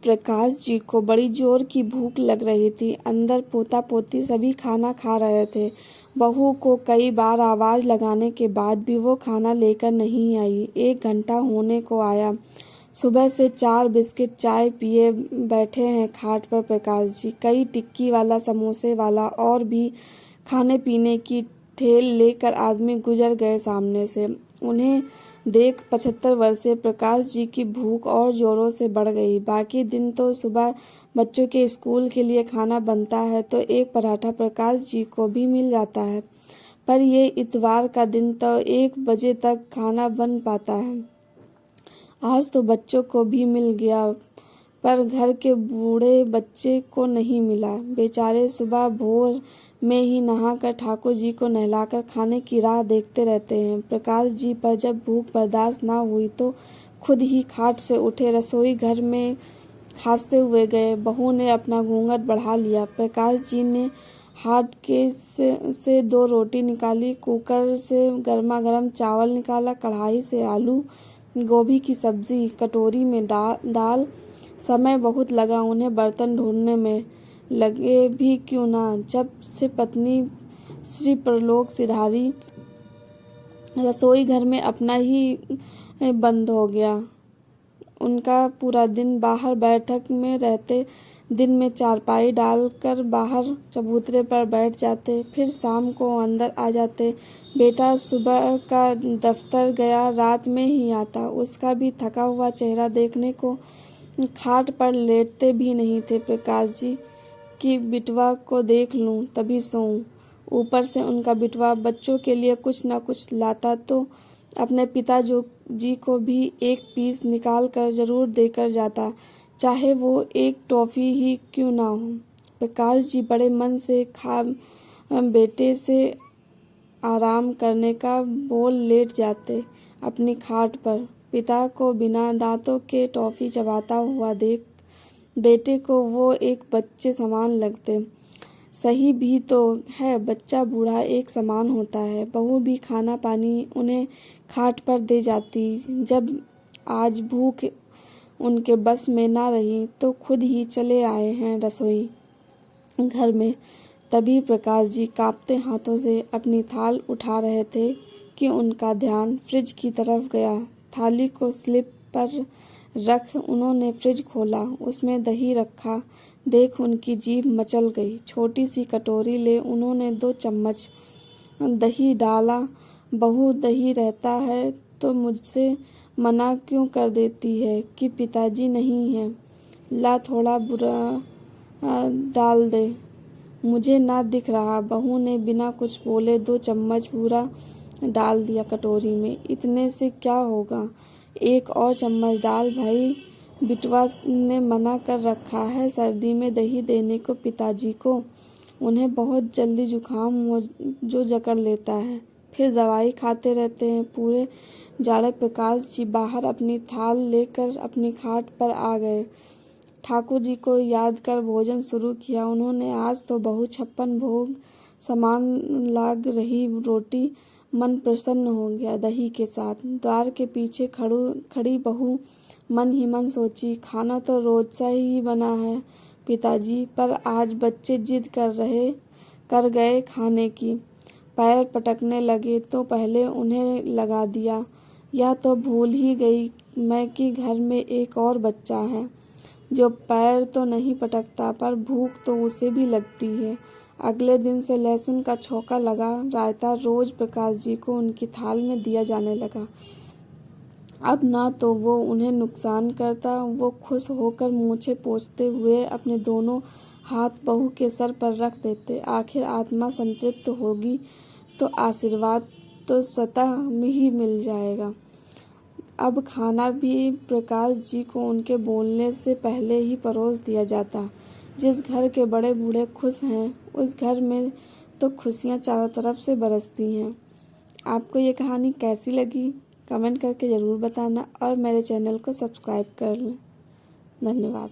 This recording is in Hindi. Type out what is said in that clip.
प्रकाश जी को बड़ी जोर की भूख लग रही थी। अंदर पोता पोती सभी खाना खा रहे थे। बहू को कई बार आवाज़ लगाने के बाद भी वो खाना लेकर नहीं आई। 1 घंटा होने को आया। सुबह से 4 बिस्किट चाय पिए बैठे हैं खाट पर प्रकाश जी। कई टिक्की वाला, समोसे वाला और भी खाने पीने की ठेल लेकर आदमी गुजर गए सामने से। उन्हें देख 75 वर्षीय प्रकाश जी की भूख और जोरों से बढ़ गई। बाकी दिन तो सुबह बच्चों के स्कूल के लिए खाना बनता है तो एक पराठा प्रकाश जी को भी मिल जाता है, पर ये इतवार का दिन तो 1 बजे तक खाना बन पाता है। आज तो बच्चों को भी मिल गया, पर घर के बूढ़े बच्चे को नहीं मिला। बेचारे सुबह भोर में ही नहाकर ठाकुर जी को नहलाकर खाने की राह देखते रहते हैं। प्रकाश जी पर जब भूख बर्दाश्त ना हुई तो खुद ही खाट से उठे, रसोई घर में खांसते हुए गए। बहू ने अपना घूंघट बढ़ा लिया। प्रकाश जी ने हाथ केस से 2 रोटी निकाली, कुकर से गर्मा गर्म चावल निकाला, कढ़ाई से आलू गोभी की सब्जी, कटोरी में दाल। समय बहुत लगा उन्हें बर्तन ढूंढने में, लगे भी क्यों ना। जब से पत्नी श्री परलोक सिधारी, रसोई घर में अपना ही बंद हो गया। उनका पूरा दिन बाहर बैठक में रहते। दिन में चारपाई डालकर बाहर चबूतरे पर बैठ जाते, फिर शाम को अंदर आ जाते। बेटा सुबह का दफ्तर गया, रात में ही आता। उसका भी थका हुआ चेहरा देखने को खाट पर लेटते भी नहीं थे प्रकाश जी कि बिटवा को देख लूं तभी सोऊं। ऊपर से उनका बिटवा बच्चों के लिए कुछ न कुछ लाता तो अपने पिता जी को भी 1 पीस निकाल कर जरूर देकर जाता, चाहे वो 1 टॉफी ही क्यों ना हो। प्रकाश जी बड़े मन से बेटे से आराम करने का बोल लेट जाते अपनी खाट पर। पिता को बिना दांतों के टॉफी चबाता हुआ देख बेटे को वो एक बच्चे समान लगते। सही भी तो है, बच्चा बूढ़ा एक समान होता है। बहू भी खाना पानी उन्हें खाट पर दे जाती। जब आज भूख उनके बस में ना रही तो खुद ही चले आए हैं रसोई घर में। तभी प्रकाश जी कांपते हाथों से अपनी थाल उठा रहे थे कि उनका ध्यान फ्रिज की तरफ गया। थाली को स्लिप पर रख उन्होंने फ्रिज खोला, उसमें दही रखा देख उनकी जीभ मचल गई। छोटी सी कटोरी ले उन्होंने 2 चम्मच दही डाला। बहू दही रहता है तो मुझसे मना क्यों कर देती है कि पिताजी नहीं हैं, ला थोड़ा बुरा डाल दे, मुझे ना दिख रहा। बहू ने बिना कुछ बोले 2 चम्मच बूरा डाल दिया कटोरी में। इतने से क्या होगा, 1 और चम्मच डाल भाई, बिटवा ने मना कर रखा है सर्दी में दही देने को पिताजी को। उन्हें बहुत जल्दी जुकाम हो जो जकड़ लेता है, फिर दवाई खाते रहते हैं पूरे जाड़े। प्रकाश जी बाहर अपनी थाल लेकर अपनी खाट पर आ गए। ठाकुर जी को याद कर भोजन शुरू किया उन्होंने। आज तो बहू 56 भोग समान लाग रही रोटी, मन प्रसन्न हो गया दही के साथ। द्वार के पीछे खड़ी बहू मन ही मन सोची, खाना तो रोज सा ही बना है पिताजी, पर आज बच्चे जिद कर गए खाने की। पैर पटकने लगे तो पहले उन्हें लगा दिया, यह तो भूल ही गई मैं कि घर में एक और बच्चा है जो पैर तो नहीं पटकता पर भूख तो उसे भी लगती है। अगले दिन से लहसुन का छौंका लगा रायता रोज प्रकाश जी को उनकी थाल में दिया जाने लगा। अब ना तो वो उन्हें नुकसान करता। वो खुश होकर मूछें पोंछते हुए अपने दोनों हाथ बहू के सर पर रख देते। आखिर आत्मा संतृप्त होगी तो आशीर्वाद तो स्वतः में ही मिल जाएगा। अब खाना भी प्रकाश जी को उनके बोलने से पहले ही परोस दिया जाता। जिस घर के बड़े बूढ़े खुश हैं उस घर में तो खुशियाँ चारों तरफ से बरसती हैं। आपको ये कहानी कैसी लगी कमेंट करके ज़रूर बताना और मेरे चैनल को सब्सक्राइब कर लें। धन्यवाद।